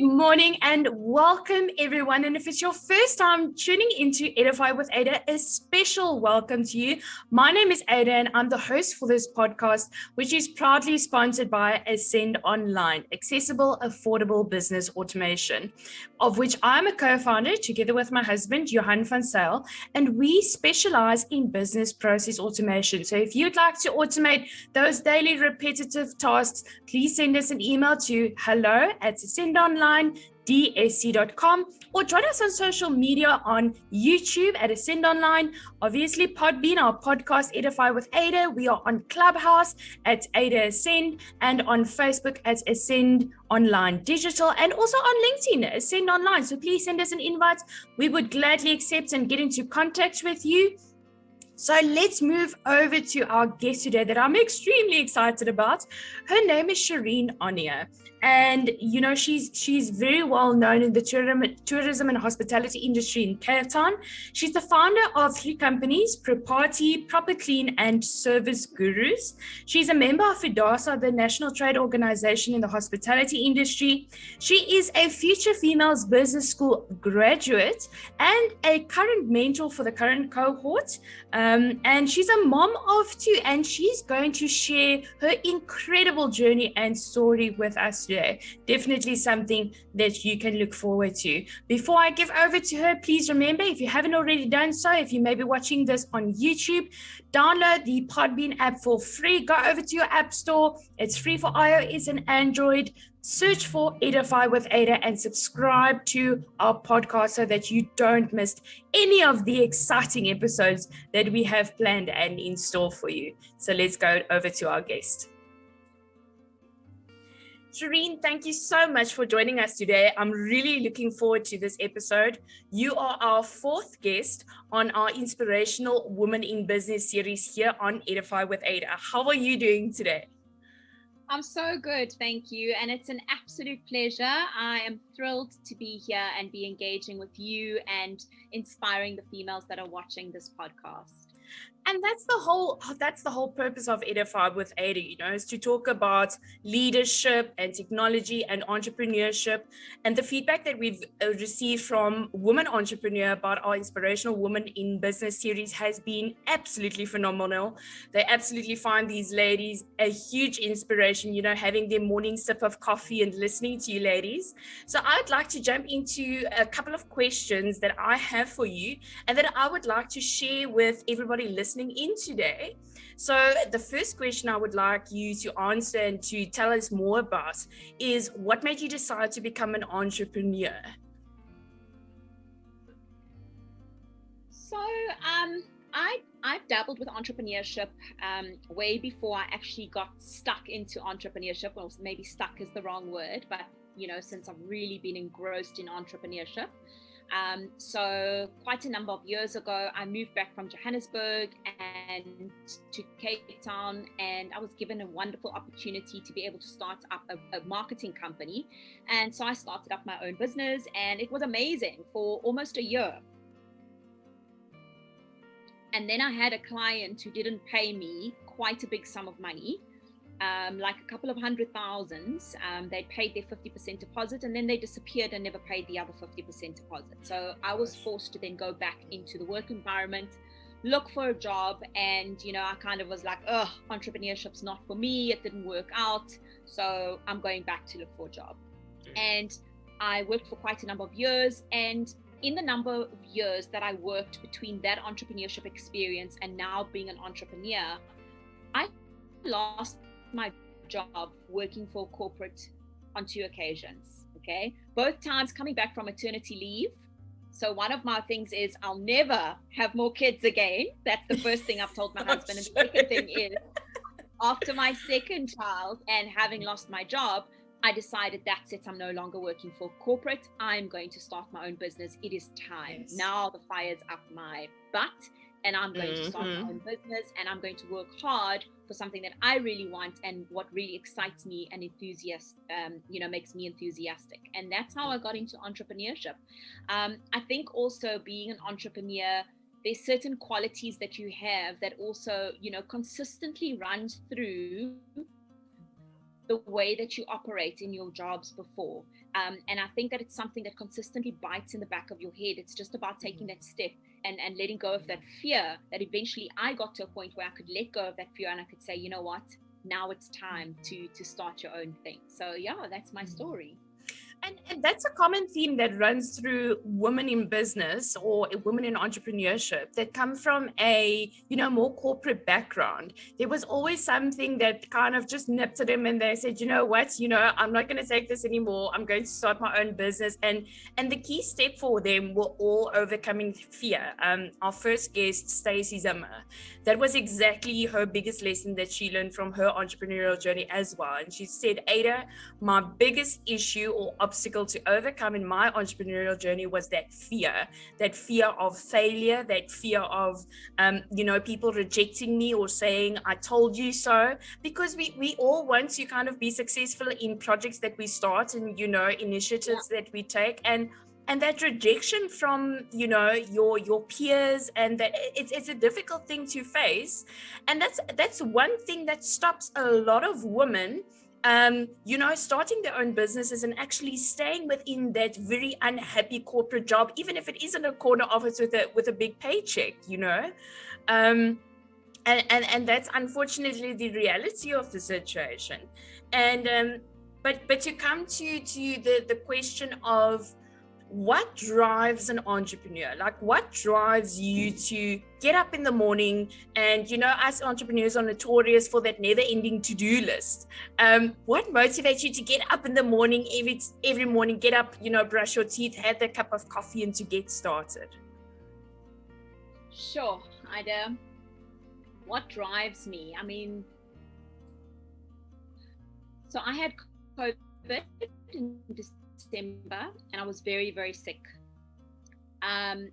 morning and welcome everyone. And if it's your first time tuning into Edify with Eide, a special welcome to you. My name is Eide and I'm the host for this podcast, which is proudly sponsored by Ascend Online, accessible, affordable business automation, of which I'm a co-founder together with my husband, Eide van Zyl, and we specialize in business process automation. So if you'd like to automate those daily repetitive tasks, please send us an email to hello@ascendonline.dsc.com or join us on social media on YouTube at Ascend Online, obviously Podbean, our podcast Edify with Eide. We are on Clubhouse at Eide Ascend and on Facebook at Ascend Online Digital and also on LinkedIn, Ascend Online. So please send us an invite. We would gladly accept and get into contact with you. So let's move over to our guest today that I'm extremely excited about. Her name is Shireen-Ann Onia. And, you know, she's very well known in the tourism and hospitality industry in Cape Town. She's the founder of 3 companies, Propati, Propaclean, and ServiceGurus. She's a member of FIDASA, the National Trade Organization in the hospitality industry. She is a Future Females Business School graduate and a current mentor for the current cohort. And she's a mom of 2, and she's going to share her incredible journey and story with us today. Definitely something that you can look forward to. Before I give over to her, please remember, if you haven't already done so, if you may be watching this on YouTube, download the Podbean app for free. Go over to your app store. It's free for iOS and Android. Search for Edify with Eide and subscribe to our podcast so that you don't miss any of the exciting episodes that we have planned and in store for you. So let's go over to our guest. Shireen, thank you so much for joining us today. I'm really looking forward to this episode. You are our 4th guest on our Inspirational Women in Business series here on Edify with Eide. How are you doing today? I'm so good, thank you. And it's an absolute pleasure. I am thrilled to be here and be engaging with you and inspiring the females that are watching this podcast. And that's the whole purpose of Edify with Eide, you know, is to talk about leadership and technology and entrepreneurship. And the feedback that we've received from women entrepreneurs about our Inspirational Women in Business series has been absolutely phenomenal. They absolutely find these ladies a huge inspiration, you know, having their morning sip of coffee and listening to you ladies. So I'd like to jump into a couple of questions that I have for you and that I would like to share with everybody listening in today. So the first question I would like you to answer and to tell us more about is, what made you decide to become an entrepreneur? So I've dabbled with entrepreneurship way before I actually got stuck into entrepreneurship. Well, maybe stuck is the wrong word, but you know, since I've really been engrossed in entrepreneurship. So quite a number of years ago, I moved back from Johannesburg and to Cape Town, and I was given a wonderful opportunity to be able to start up a marketing company. And so I started up my own business, and it was amazing for almost a year. And then I had a client who didn't pay me quite a big sum of money. Like a couple of $100,000, they paid their 50% deposit and then they disappeared and never paid the other 50% deposit. So I was forced to then go back into the work environment, look for a job, and you know, I kind of was like, entrepreneurship's not for me, it didn't work out, so I'm going back to look for a job. And I worked for quite a number of years, and in the number of years that I worked between that entrepreneurship experience and now being an entrepreneur, I lost my job working for corporate on 2 occasions. Okay, both times coming back from maternity leave. So one of my things is I'll never have more kids again. That's the first thing I've told my husband. And the second thing is, after my second child and having lost my job, I decided that's it. I'm no longer working for corporate. I'm going to start my own business. It is time. Yes. Now the fire's up my butt. And I'm going to start my own business, and I'm going to work hard for something that I really want and what really excites me and makes me enthusiastic. And that's how I got into entrepreneurship. I think also being an entrepreneur, there's certain qualities that you have that also, you know, consistently runs through the way that you operate in your jobs before. And I think that it's something that consistently bites in the back of your head. It's just about taking that step and letting go of that fear, that eventually I got to a point where I could let go of that fear and I could say, you know what, now it's time to start your own thing. So yeah, that's my story. And that's a common theme that runs through women in business or women in entrepreneurship that come from a, more corporate background. There was always something that kind of just nipped at them and they said, you know what, I'm not going to take this anymore. I'm going to start my own business. And the key step for them were all overcoming fear. Our first guest, Stacey Zimmer, that was exactly her biggest lesson that she learned from her entrepreneurial journey as well. And she said, Eide, my biggest issue or obstacle to overcome in my entrepreneurial journey was that fear of failure, that fear of, people rejecting me or saying, I told you so, because we all want to kind of be successful in projects that we start and, initiatives that we take. And that rejection from, your peers, and that it's a difficult thing to face. And that's one thing that stops a lot of women starting their own businesses and actually staying within that very unhappy corporate job, even if it isn't a corner office with a big paycheck, and that's unfortunately the reality of the situation. And but to come to the question of what drives an entrepreneur, like what drives you to get up in the morning, and us entrepreneurs are notorious for that never-ending to-do list. What motivates you to get up in the morning, every morning, get up, brush your teeth, have that cup of coffee, and to get started? Sure, Eide. What drives me? I mean, so I had COVID in December, and I was very, very sick. And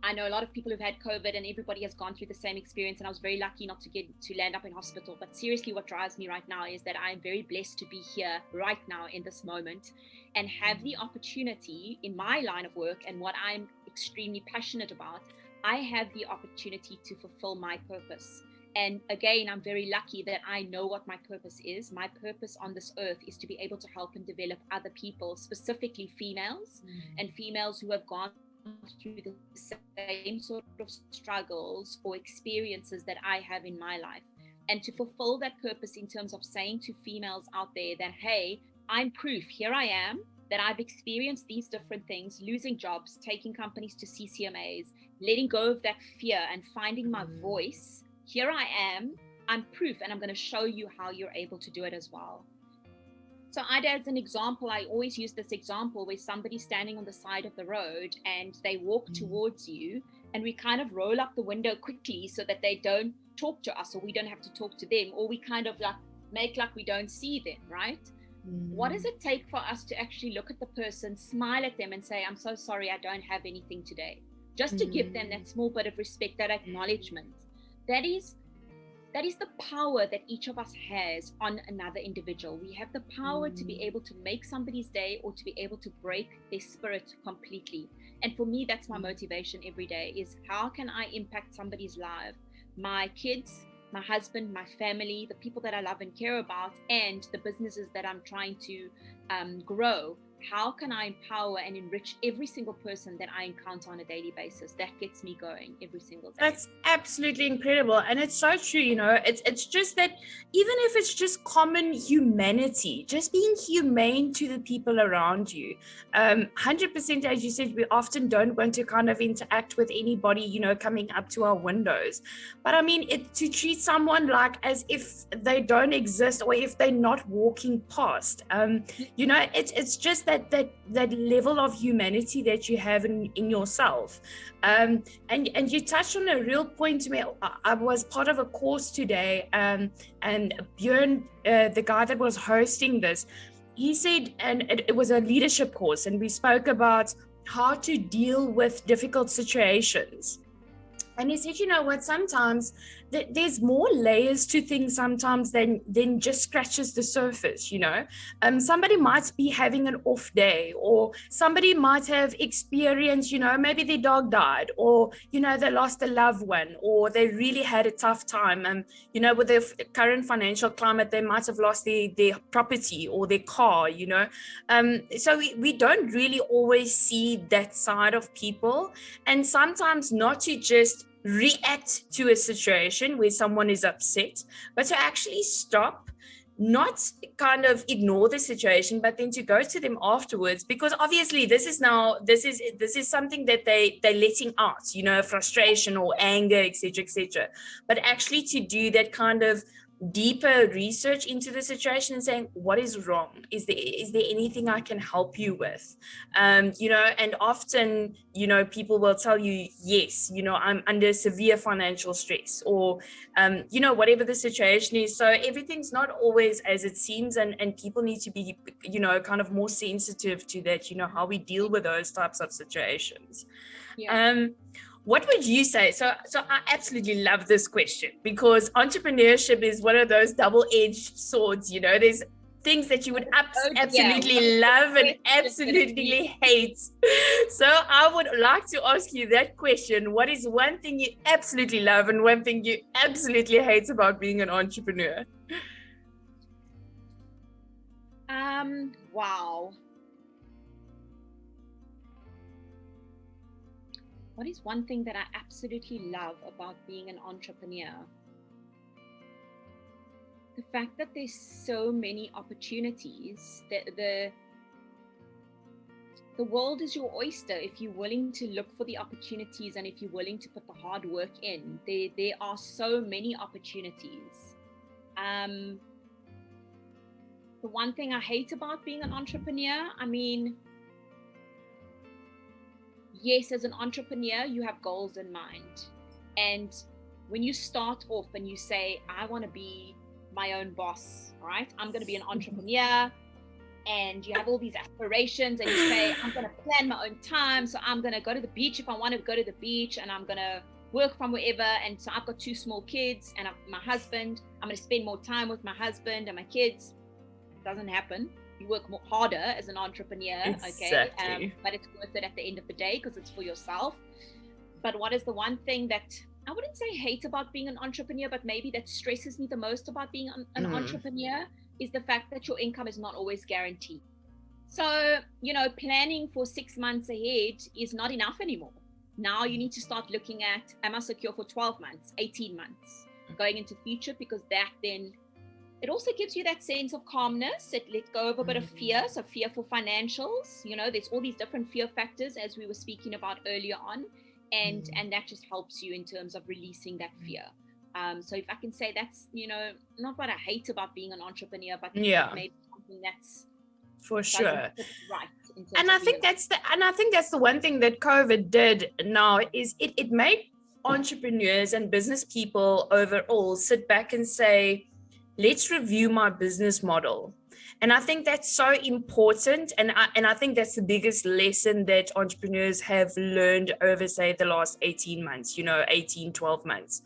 I know a lot of people who've had COVID, and everybody has gone through the same experience. And I was very lucky not to land up in hospital. But seriously, what drives me right now is that I'm very blessed to be here right now in this moment and have the opportunity in my line of work and what I'm extremely passionate about. I have the opportunity to fulfill my purpose. And again, I'm very lucky that I know what my purpose is. My purpose on this earth is to be able to help and develop other people, specifically females, and females who have gone through the same sort of struggles or experiences that I have in my life. And to fulfill that purpose in terms of saying to females out there that, hey, I'm proof, here I am, that I've experienced these different things, losing jobs, taking companies to CCMAs, letting go of that fear and finding my voice. Here I am, I'm proof, and I'm going to show you how you're able to do it as well. So Eide, as an example, I always use this example where somebody's standing on the side of the road and they walk towards you, and we kind of roll up the window quickly so that they don't talk to us, or we don't have to talk to them, or we kind of like make like we don't see them, right? What does it take for us to actually look at the person, smile at them and say, I'm so sorry, I don't have anything today? Just to give them that small bit of respect, that acknowledgement. That is the power that each of us has on another individual. We have the power to be able to make somebody's day or to be able to break their spirit completely. And for me, that's my motivation every day, is how can I impact somebody's life? My kids, my husband, my family, the people that I love and care about, and the businesses that I'm trying to grow. How can I empower and enrich every single person that I encounter on a daily basis? That gets me going every single day. That's absolutely incredible. And it's so true, it's just that even if it's just common humanity, just being humane to the people around you, 100%, as you said, we often don't want to kind of interact with anybody, coming up to our windows. But I mean, to treat someone like as if they don't exist or if they're not walking past, it's just that level of humanity that you have in yourself. And you touched on a real point to me. I was part of a course today, and Björn, the guy that was hosting this, he said, and it was a leadership course, and we spoke about how to deal with difficult situations. And he said, you know what, sometimes there's more layers to things sometimes than just scratches the surface, you know. Somebody might be having an off day, or somebody might have experienced, you know, maybe their dog died, or, you know, they lost a loved one, or they really had a tough time. You know, with the current financial climate, they might have lost their property or their car, you know. So we don't really always see that side of people, and sometimes not to just react to a situation where someone is upset, but to actually stop, not kind of ignore the situation, but then to go to them afterwards, because obviously this is something that they're letting out, you know, frustration or anger, etc., but actually to do that kind of deeper research into the situation and saying, what is wrong? Is there anything I can help you with? You know, and often, you know, people will tell you, yes, you know, I'm under severe financial stress, or, you know, whatever the situation is. So everything's not always as it seems, and people need to be, you know, kind of more sensitive to that, you know, how we deal with those types of situations. Yeah. What would you say? So I absolutely love this question, because entrepreneurship is one of those double-edged swords, you know. There's things that you would absolutely love and absolutely hate. So I would like to ask you that question. What is one thing you absolutely love and one thing you absolutely hate about being an entrepreneur? Wow. What is one thing that I absolutely love about being an entrepreneur? The fact that there's so many opportunities. The world is your oyster if you're willing to look for the opportunities, and if you're willing to put the hard work in. There are so many opportunities. The one thing I hate about being an entrepreneur, I mean, yes, as an entrepreneur, you have goals in mind. And when you start off and you say, I want to be my own boss, right? I'm going to be an entrepreneur. And you have all these aspirations, and you say, I'm going to plan my own time. So I'm going to go to the beach if I want to go to the beach, and I'm going to work from wherever. And so I've got 2 small kids and my husband. I'm going to spend more time with my husband and my kids. It doesn't happen. You work more harder as an entrepreneur, exactly. Okay? But it's worth it at the end of the day, because it's for yourself. But what is the one thing that I wouldn't say hate about being an entrepreneur, but maybe that stresses me the most about being an entrepreneur, is the fact that your income is not always guaranteed. So, you know, planning for 6 months ahead is not enough anymore. Now you need to start looking at, am I secure for 12 months, 18 months, going into future, because that then, it also gives you that sense of calmness. It lets go of a bit of fear. So fear for financials, you know, there's all these different fear factors, as we were speaking about earlier on. And that just helps you in terms of releasing that fear. So if I can say, that's, you know, not what I hate about being an entrepreneur, but maybe something that's for sure right. And I think that's the one thing that COVID did now, is it made entrepreneurs and business people overall sit back and say, let's review my business model. And I think that's so important. And I think that's the biggest lesson that entrepreneurs have learned over, say, the last 18 months, you know, 12 months,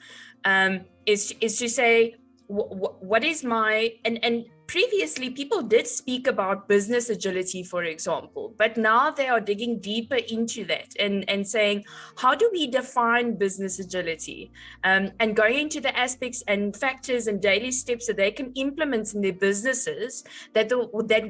is to say, what is my, and previously people did speak about business agility, for example, but now they are digging deeper into that and saying, how do we define business agility, and going into the aspects and factors and daily steps that they can implement in their businesses that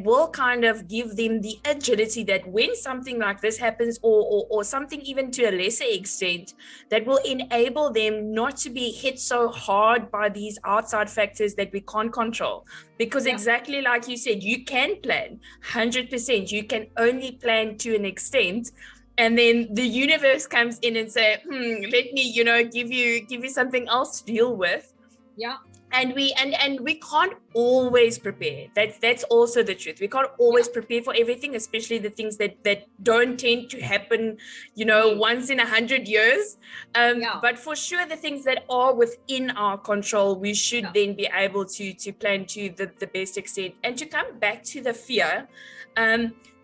will kind of give them the agility that when something like this happens, or something even to a lesser extent, that will enable them not to be hit so hard by these outside factors that we can't control. Because exactly like you said, you can plan 100%. You can only plan to an extent, and then the universe comes in and say, let me, you know, give you something else to deal with. Yeah. And we can't always prepare. That's also the truth. We can't always prepare for everything, especially the things that don't tend to happen, you know, once in 100 years. But for sure, the things that are within our control, we should then be able to plan to the best extent. And to come back to the fear,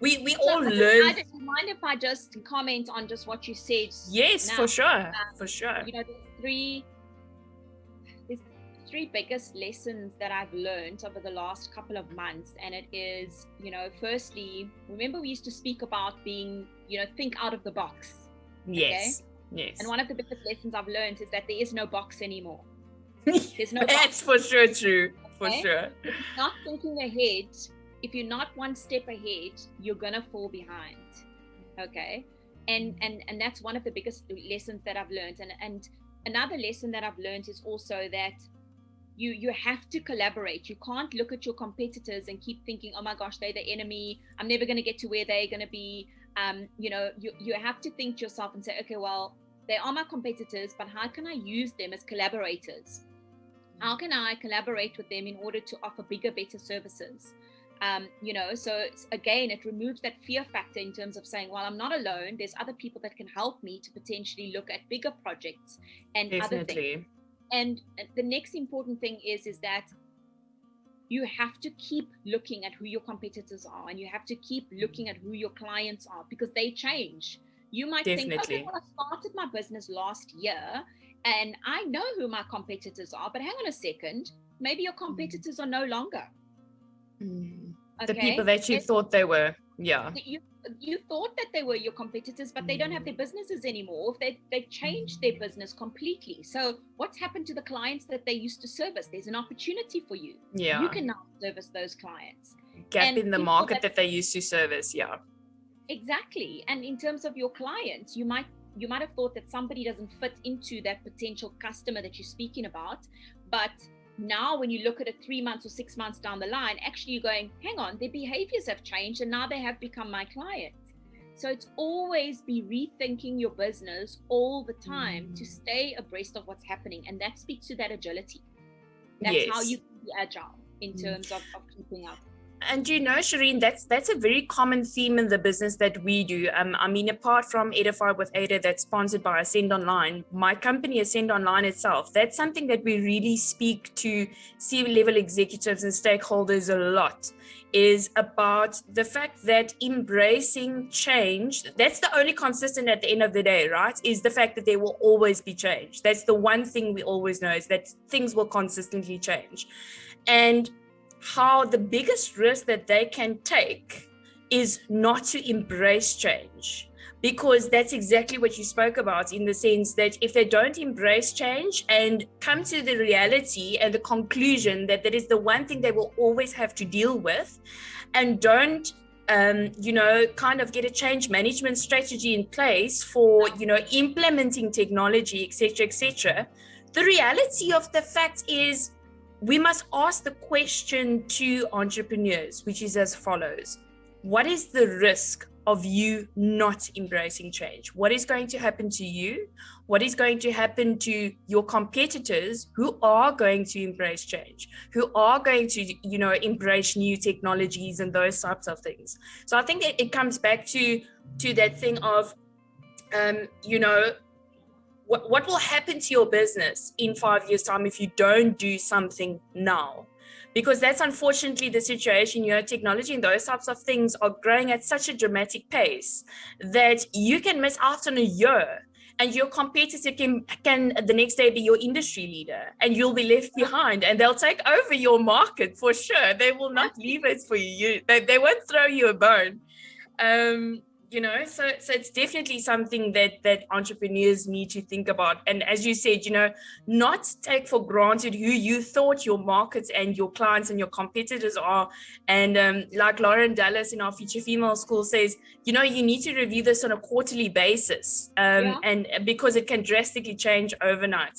we all learn. Do you mind if I just comment on just what you said? Yes, now? For sure. You know, there's 3 three biggest lessons that I've learned over the last couple of months. And it is, firstly, remember we used to speak about being, think out of the box. Yes. Okay? Yes. And one of the biggest lessons I've learned is that there is no box anymore. There's no That's box. For sure true. For sure. If you're not thinking ahead, if you're not one step ahead, you're going to fall behind. Okay. And that's one of the biggest lessons that I've learned. And another lesson that I've learned is also that you have to collaborate. You can't look at your competitors and keep thinking, oh my gosh, they're the enemy. I'm never going to get to where they're going to be. You have to think to yourself and say, okay, well, they are my competitors, but how can I use them as collaborators? How can I collaborate with them in order to offer bigger, better services? So again, it removes that fear factor in terms of saying, well, I'm not alone. There's other people that can help me to potentially look at bigger projects and other things. And the next important thing is that you have to keep looking at who your competitors are, and you have to keep looking at who your clients are, because they change. You might think, okay, well, I started my business last year and I know who my competitors are, but hang on a second, maybe your competitors are no longer. Okay? The people that you thought they were. Yeah. You thought that they were your competitors, but they don't have their businesses anymore. They've changed their business completely. So what's happened to the clients that they used to service? There's an opportunity for you. Yeah. You can now service those clients. Gap in the market that they used to service. Yeah. Exactly. And in terms of your clients, you might have thought that somebody doesn't fit into that potential customer that you're speaking about, but now when you look at it 3 months or 6 months down the line, actually you're going, hang on, their behaviors have changed and now they have become my client. So it's always be rethinking your business all the time to stay abreast of what's happening. And that speaks to that agility. That's how you can be agile in terms of keeping up. And Shireen, that's a very common theme in the business that we do. Apart from Edify with Eide, that's sponsored by Ascend Online, my company Ascend Online itself, that's something that we really speak to C-level executives and stakeholders a lot, is about the fact that embracing change, that's the only consistent at the end of the day, right? Is the fact that there will always be change. That's the one thing we always know, is that things will consistently change. And how the biggest risk that they can take is not to embrace change, because that's exactly what you spoke about, in the sense that if they don't embrace change and come to the reality and the conclusion that that is the one thing they will always have to deal with, and don't kind of get a change management strategy in place for implementing technology, etc., the reality of the fact is, we must ask the question to entrepreneurs, which is as follows: what is the risk of you not embracing change? What is going to happen to you? What is going to happen to your competitors who are going to embrace change, who are going to, embrace new technologies and those types of things? So I think it comes back to that thing of, what will happen to your business in 5 years' time if you don't do something now? Because that's unfortunately the situation. Technology and those types of things are growing at such a dramatic pace that you can miss out on a year, and your competitor can the next day be your industry leader, and you'll be left behind, and they'll take over your market for sure. They will not leave it for you. They won't throw you a bone. So it's definitely something that entrepreneurs need to think about. And as you said, not take for granted who you thought your markets and your clients and your competitors are. And like Lauren Dallas in our Future Female School says, you need to review this on a quarterly basis, and because it can drastically change overnight.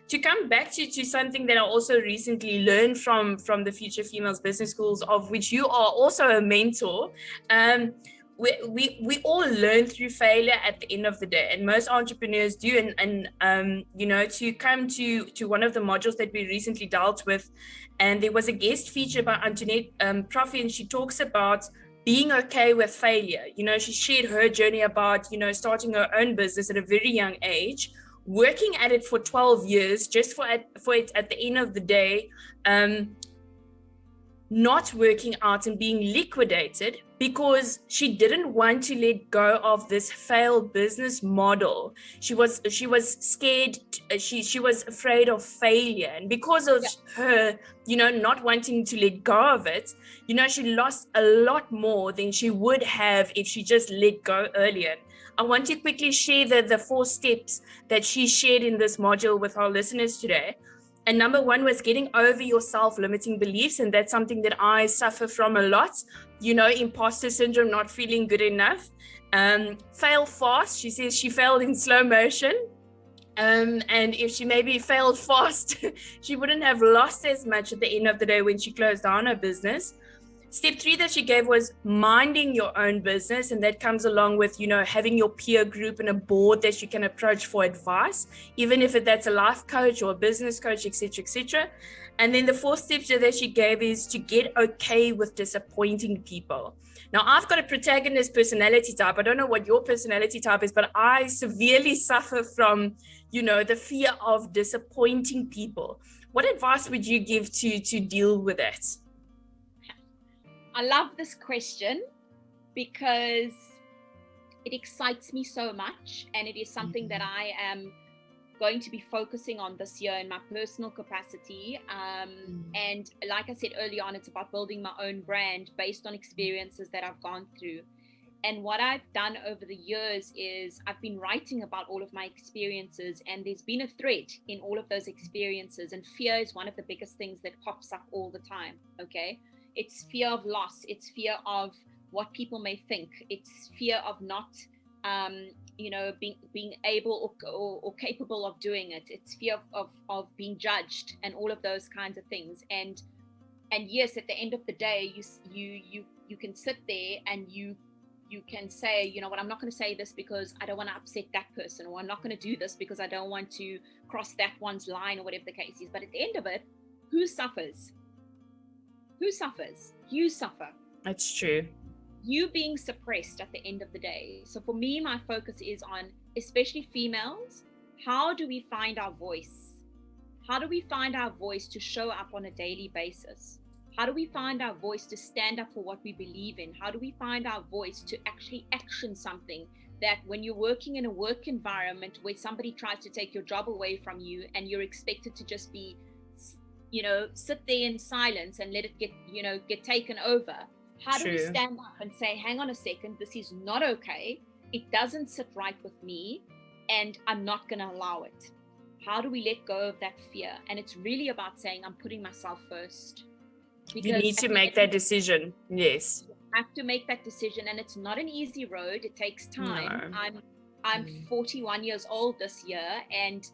To come back to something that I also recently learned from the Future Females Business Schools, of which you are also a mentor, we all learn through failure at the end of the day, and most entrepreneurs do. And to come to one of the modules that we recently dealt with, and there was a guest feature by Antoinette Profi, and she talks about being okay with failure. She shared her journey about starting her own business at a very young age, working at it for 12 years, just for it at the end of the day, not working out and being liquidated because she didn't want to let go of this failed business model. She was scared, she was afraid of failure, and because of her, not wanting to let go of it, she lost a lot more than she would have if she just let go earlier. I want to quickly share the 4 steps that she shared in this module with our listeners today. And number 1 was getting over your self-limiting beliefs. And that's something that I suffer from a lot, imposter syndrome, not feeling good enough. Fail fast. She says she failed in slow motion. And if she maybe failed fast, she wouldn't have lost as much at the end of the day when she closed down her business. Step 3 that she gave was minding your own business, and that comes along with, having your peer group and a board that you can approach for advice, even if that's a life coach or a business coach, etc., etc. And then the 4th step that she gave is to get okay with disappointing people. Now, I've got a protagonist personality type. I don't know what your personality type is, but I severely suffer from, the fear of disappointing people. What advice would you give to deal with that? I love this question because it excites me so much, and it is something that I am going to be focusing on this year in my personal capacity. And like I said early on, it's about building my own brand based on experiences that I've gone through. And what I've done over the years is I've been writing about all of my experiences, and there's been a thread in all of those experiences. And fear is one of the biggest things that pops up all the time. Okay. It's fear of loss. It's fear of what people may think. It's fear of not, being able or capable of doing it. It's fear of being judged and all of those kinds of things. And yes, at the end of the day, you can sit there and you can say, I'm not going to say this because I don't want to upset that person, or I'm not going to do this because I don't want to cross that one's line, or whatever the case is. But at the end of it, who suffers? Who suffers? You suffer. That's true. You being suppressed at the end of the day. So for me, my focus is on, especially females, how do we find our voice? How do we find our voice to show up on a daily basis? How do we find our voice to stand up for what we believe in? How do we find our voice to actually action something that when you're working in a work environment where somebody tries to take your job away from you and you're expected to just be sit there in silence and let it get taken over. How do we stand up and say, hang on a second, this is not okay. It doesn't sit right with me, and I'm not going to allow it. How do we let go of that fear? And it's really about saying, I'm putting myself first. Because you need to make that decision. Yes. You have to make that decision, and it's not an easy road. It takes time. No. I'm 41 years old this year, and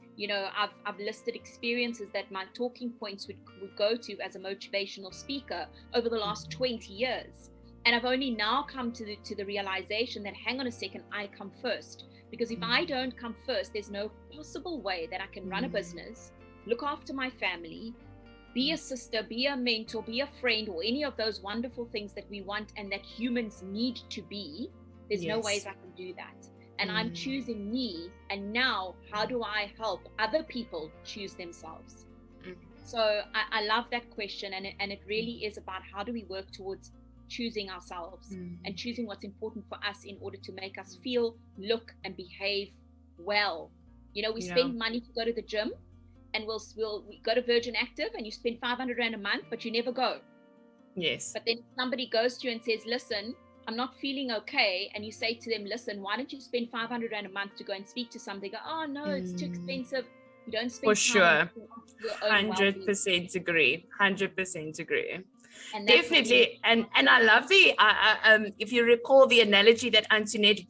I've listed experiences that my talking points would go to as a motivational speaker over the last 20 years. And I've only now come to the realization that, hang on a second, I come first. Because if I don't come first, there's no possible way that I can run a business, look after my family, be a sister, be a mentor, be a friend, or any of those wonderful things that we want and that humans need to be. There's no ways I can do that. And I'm choosing me. And now, how do I help other people choose themselves? So I love that question. And it really is about, how do we work towards choosing ourselves and choosing what's important for us in order to make us feel, look, and behave well. We spend money to go to the gym, and we go to Virgin Active, and you spend 500 Rand a month, but you never go. Yes. But then somebody goes to you and says, listen, I'm not feeling okay. And you say to them, listen, why don't you spend 500 Rand a month to go and speak to somebody? They go, oh no, it's too expensive. You don't spend for sure. 100% agree. 100% agree. And definitely. And I love if you recall the analogy that Antoinette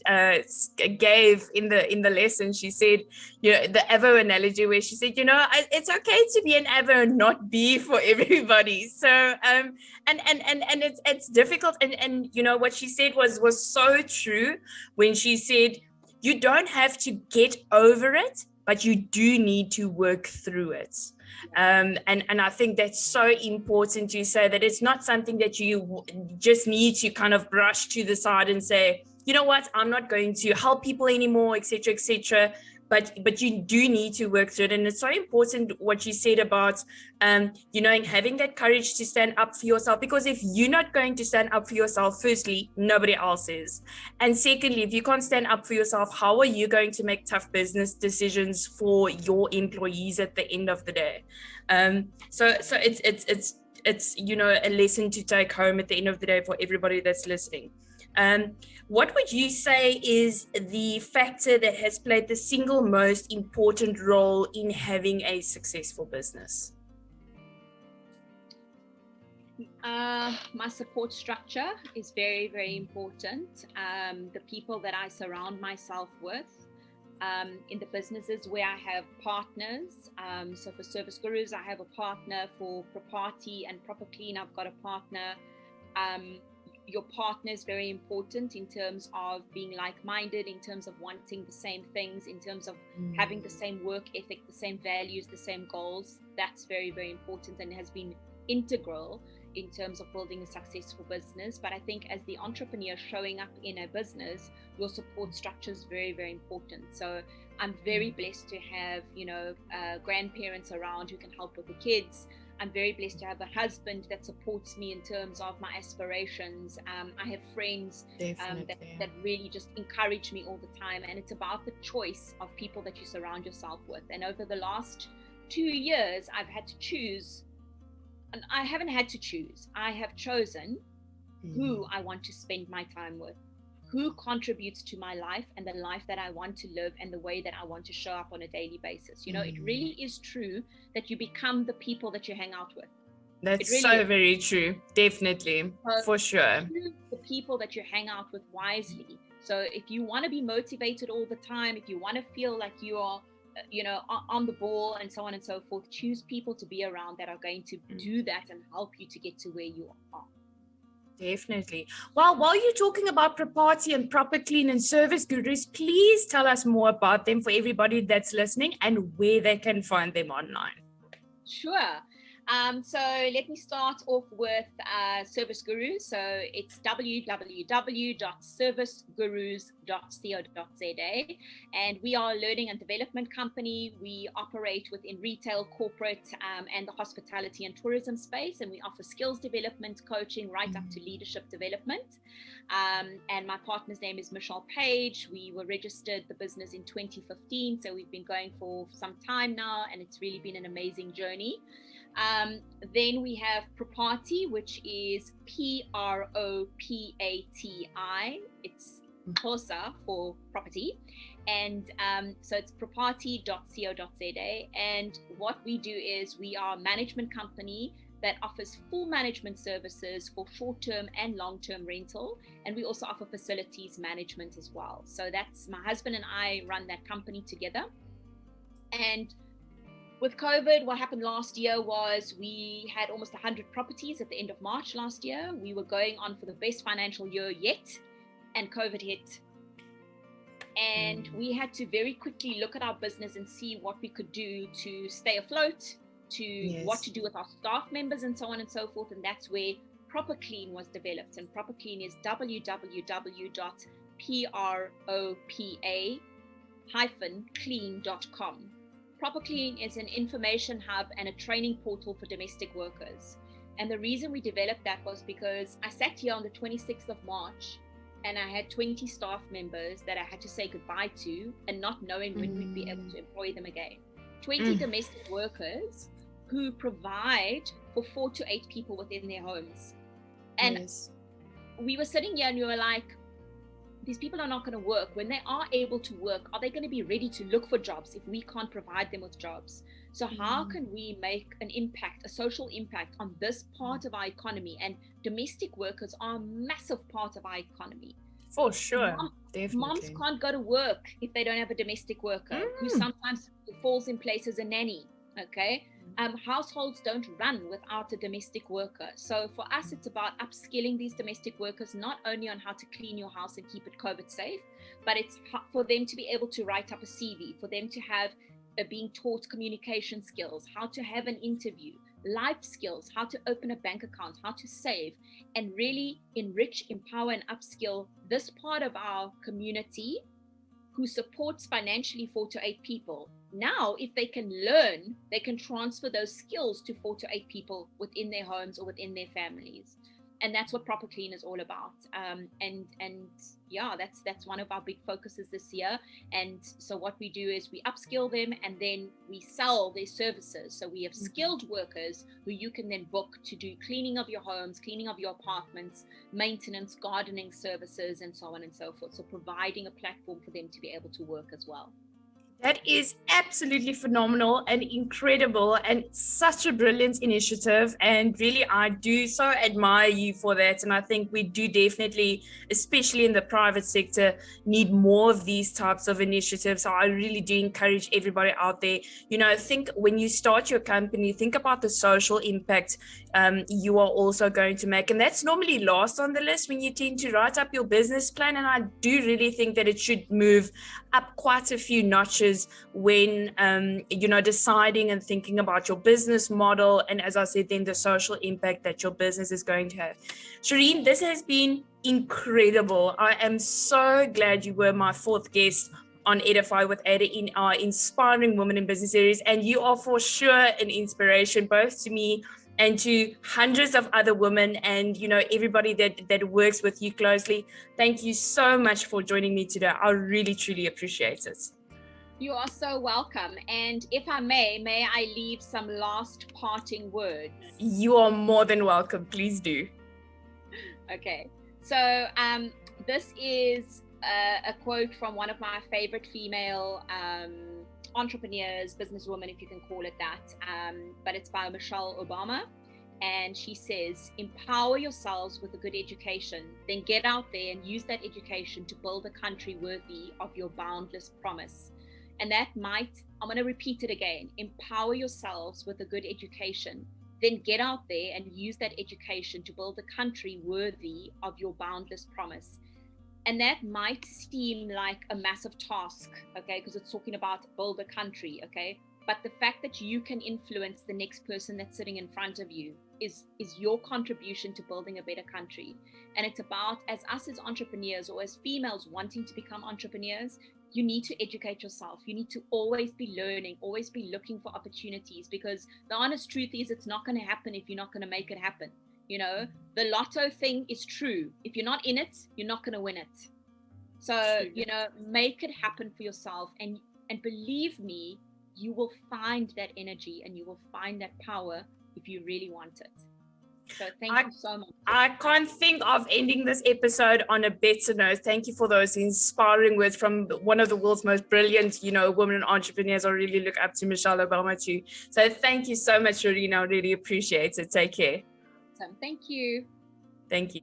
gave in the lesson. She said, the Avo analogy, where she said, it's okay to be an Avo and not be for everybody. So and it's difficult, and what she said was so true when she said, you don't have to get over it, but you do need to work through it. And I think that's so important to say, that it's not something that you just need to kind of brush to the side and say, you know what, I'm not going to help people anymore, etc., etc. but you do need to work through it. And it's so important what you said about having that courage to stand up for yourself, because if you're not going to stand up for yourself, firstly, nobody else is, and secondly, if you can't stand up for yourself, how are you going to make tough business decisions for your employees at the end of the day? So it's a lesson to take home at the end of the day for everybody that's listening. What would you say is the factor that has played the single most important role in having a successful business? My support structure is very, very important. The people that I surround myself with in the businesses where I have partners. So for ServiceGurus, I have a partner. For Propati and Propaclean, I've got a partner. Your partner is very important in terms of being like-minded, in terms of wanting the same things, in terms of having the same work ethic, the same values, the same goals. That's very, very important and has been integral in terms of building a successful business. But I think as the entrepreneur showing up in a business, your support structure is very, very important. So I'm very blessed to have, grandparents around who can help with the kids. I'm very blessed to have a husband that supports me in terms of my aspirations. I have friends that really just encourage me all the time. And it's about the choice of people that you surround yourself with. And over the last 2 years, I've had to choose. And I haven't had to choose. I have chosen who I want to spend my time with, who contributes to my life and the life that I want to live and the way that I want to show up on a daily basis. It really is true that you become the people that you hang out with. That's really very true. Definitely. For sure. Choose the people that you hang out with wisely. So if you want to be motivated all the time, if you want to feel like you are on the ball and so on and so forth, choose people to be around that are going to do that and help you to get to where you are. Definitely. Well, while you're talking about Propati and Propaclean and ServiceGurus, please tell us more about them for everybody that's listening and where they can find them online. Sure. So let me start off with ServiceGurus. So it's www.servicegurus.co.za, and we are a learning and development company. We operate within retail, corporate, and the hospitality and tourism space, and we offer skills development, coaching, right up to leadership development. And my partner's name is Michelle Page. We were registered the business in 2015, so we've been going for some time now, and it's really been an amazing journey. Then we have Propati, which is Propati. It's Xhosa for property. And so it's propati.co.za. And what we do is we are a management company that offers full management services for short-term and long-term rental. And we also offer facilities management as well. So that's my husband and I run that company together. And with COVID, what happened last year was we had almost 100 properties at the end of March last year. We were going on for the best financial year yet, and COVID hit. And we had to very quickly look at our business and see what we could do to stay afloat, what to do with our staff members and so on and so forth. And that's where Propaclean was developed. And Propaclean is www.propa-clean.com. Propaclean is an information hub and a training portal for domestic workers. And the reason we developed that was because I sat here on the 26th of March and I had 20 staff members that I had to say goodbye to and not knowing when we'd be able to employ them again. 20 domestic workers who provide for 4 to 8 people within their homes. And we were sitting here and we were like, these people are not going to work. When they are able to work, are they going to be ready to look for jobs if we can't provide them with jobs? So how can we make an impact, a social impact on this part of our economy? And domestic workers are a massive part of our economy. For sure. Moms can't go to work if they don't have a domestic worker who sometimes falls in place as a nanny. Okay. Households don't run without a domestic worker. So for us, it's about upskilling these domestic workers, not only on how to clean your house and keep it COVID safe, but it's for them to be able to write up a CV, for them to have being taught communication skills, how to have an interview, life skills, how to open a bank account, how to save, and really enrich, empower, and upskill this part of our community who supports financially 4 to 8 people. Now, if they can learn, they can transfer those skills to 4 to 8 people within their homes or within their families. And that's what Propaclean is all about. And yeah, that's one of our big focuses this year. And so what we do is we upskill them and then we sell their services. So we have skilled workers who you can then book to do cleaning of your homes, cleaning of your apartments, maintenance, gardening services, and so on and so forth. So providing a platform for them to be able to work as well. That is absolutely phenomenal and incredible and such a brilliant initiative. And really, I do so admire you for that. And I think we do definitely, especially in the private sector, need more of these types of initiatives. So I really do encourage everybody out there, think when you start your company, think about the social impact you are also going to make. And that's normally last on the list when you tend to write up your business plan. And I do really think that it should move up quite a few notches when deciding and thinking about your business model, and as I said, then the social impact that your business is going to have. Shireen, this has been incredible. I am so glad you were my 4th guest on Edify with Eide in our Inspiring Women in Business series, and you are for sure an inspiration both to me and to hundreds of other women and, everybody that works with you closely. Thank you so much for joining me today. I really, truly appreciate it. You are so welcome. And if I may I leave some last parting words? You are more than welcome. Please do. Okay. So this is a quote from one of my favorite female entrepreneurs, businesswoman, if you can call it that. But it's by Michelle Obama. And she says, empower yourselves with a good education, then get out there and use that education to build a country worthy of your boundless promise. And that I'm going to repeat it again, empower yourselves with a good education, then get out there and use that education to build a country worthy of your boundless promise. And that might seem like a massive task, okay, because it's talking about build a country, okay? But the fact that you can influence the next person that's sitting in front of you is your contribution to building a better country. And it's about, as us as entrepreneurs or as females wanting to become entrepreneurs, you need to educate yourself. You need to always be learning, always be looking for opportunities, because the honest truth is it's not going to happen if you're not going to make it happen. The lotto thing is true. If you're not in it, you're not going to win it. So, make it happen for yourself. And believe me, you will find that energy and you will find that power if you really want it. So thank you so much. I can't think of ending this episode on a better note. Thank you for those inspiring words from one of the world's most brilliant, women entrepreneurs. I really look up to Michelle Obama too. So thank you so much, Shireen. I really appreciate it. Take care. Thank you. Thank you.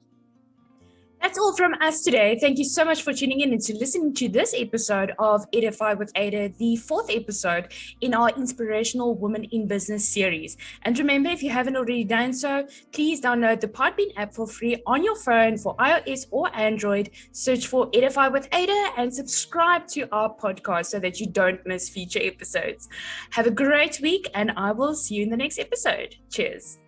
That's all from us today. Thank you so much for tuning in and to listening to this episode of Edify with Eide, the 4th episode in our Inspirational Women in Business series. And remember, if you haven't already done so, please download the Podbean app for free on your phone for iOS or Android. Search for Edify with Eide and subscribe to our podcast so that you don't miss future episodes. Have a great week and I will see you in the next episode. Cheers.